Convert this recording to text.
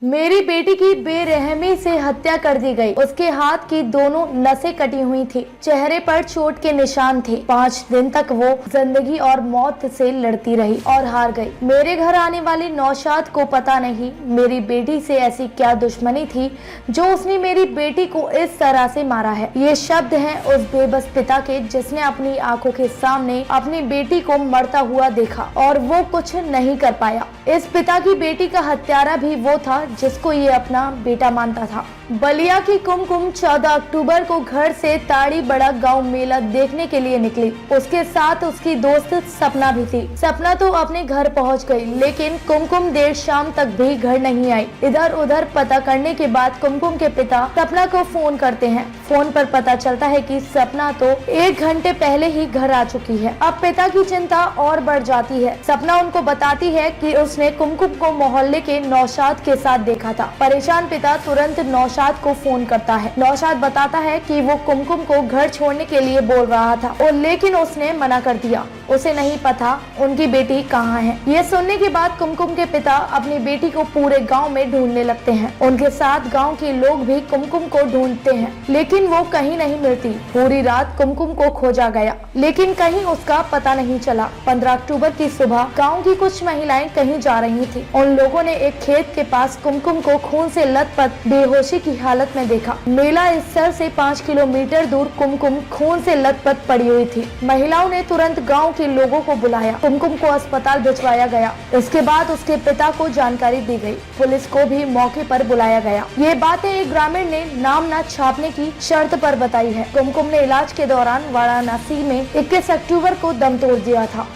मेरी बेटी की बेरहमी से हत्या कर दी गई। उसके हाथ की दोनों नसें कटी हुई थी, चेहरे पर चोट के निशान थे। 5 दिन तक वो जिंदगी और मौत से लड़ती रही और हार गई। मेरे घर आने वाली नौशाद को पता नहीं मेरी बेटी से ऐसी क्या दुश्मनी थी जो उसने मेरी बेटी को इस तरह से मारा है। ये शब्द हैं उस बेबस पिता के जिसने अपनी आंखों के सामने अपनी बेटी को मरता हुआ देखा और वो कुछ नहीं कर पाया। इस पिता की बेटी का हत्यारा भी वो था जिसको ये अपना बेटा मानता था। बलिया की कुमकुम 14 अक्टूबर को घर से ताड़ी बड़ा गांव मेला देखने के लिए निकली। उसके साथ उसकी दोस्त सपना भी थी। सपना तो अपने घर पहुंच गई, लेकिन कुमकुम देर शाम तक भी घर नहीं आई। इधर उधर पता करने के बाद कुमकुम के पिता सपना को फोन करते हैं। फोन पर पता चलता है कि सपना तो 1 घंटे पहले ही घर आ चुकी है। अब पिता की चिंता और बढ़ जाती है। सपना उनको बताती है कि उसने कुमकुम को मोहल्ले के नौशाद के साथ देखा था। परेशान पिता तुरंत नौशाद को फोन करता है। नौशाद बताता है कि वो कुमकुम को घर छोड़ने के लिए बोल रहा था और लेकिन उसने मना कर दिया। उसे नहीं पता उनकी बेटी कहाँ है। ये सुनने के बाद कुमकुम के पिता अपनी बेटी को पूरे गांव में ढूंढने लगते हैं। उनके साथ गांव के लोग भी कुमकुम को ढूंढते हैं, लेकिन वो कहीं नहीं मिलती। पूरी रात कुमकुम को खोजा गया, लेकिन कहीं उसका पता नहीं चला। 15 अक्टूबर की सुबह गाँव की कुछ महिलाएं कहीं जा रही थी। उन लोगों ने एक खेत के पास कुमकुम को खून से लथपथ बेहोशी की हालत में देखा। मेला स्थल से 5 किलोमीटर दूर कुमकुम खून से लथपथ पड़ी हुई थी। महिलाओं ने तुरंत गांव के लोगों को बुलाया। कुमकुम को अस्पताल भिजवाया गया। इसके बाद उसके पिता को जानकारी दी गई। पुलिस को भी मौके पर बुलाया गया। ये बातें एक ग्रामीण ने नाम न छापने की शर्त पर बताई है। कुमकुम ने इलाज के दौरान वाराणसी में 21 अक्टूबर को दम तोड़ दिया था।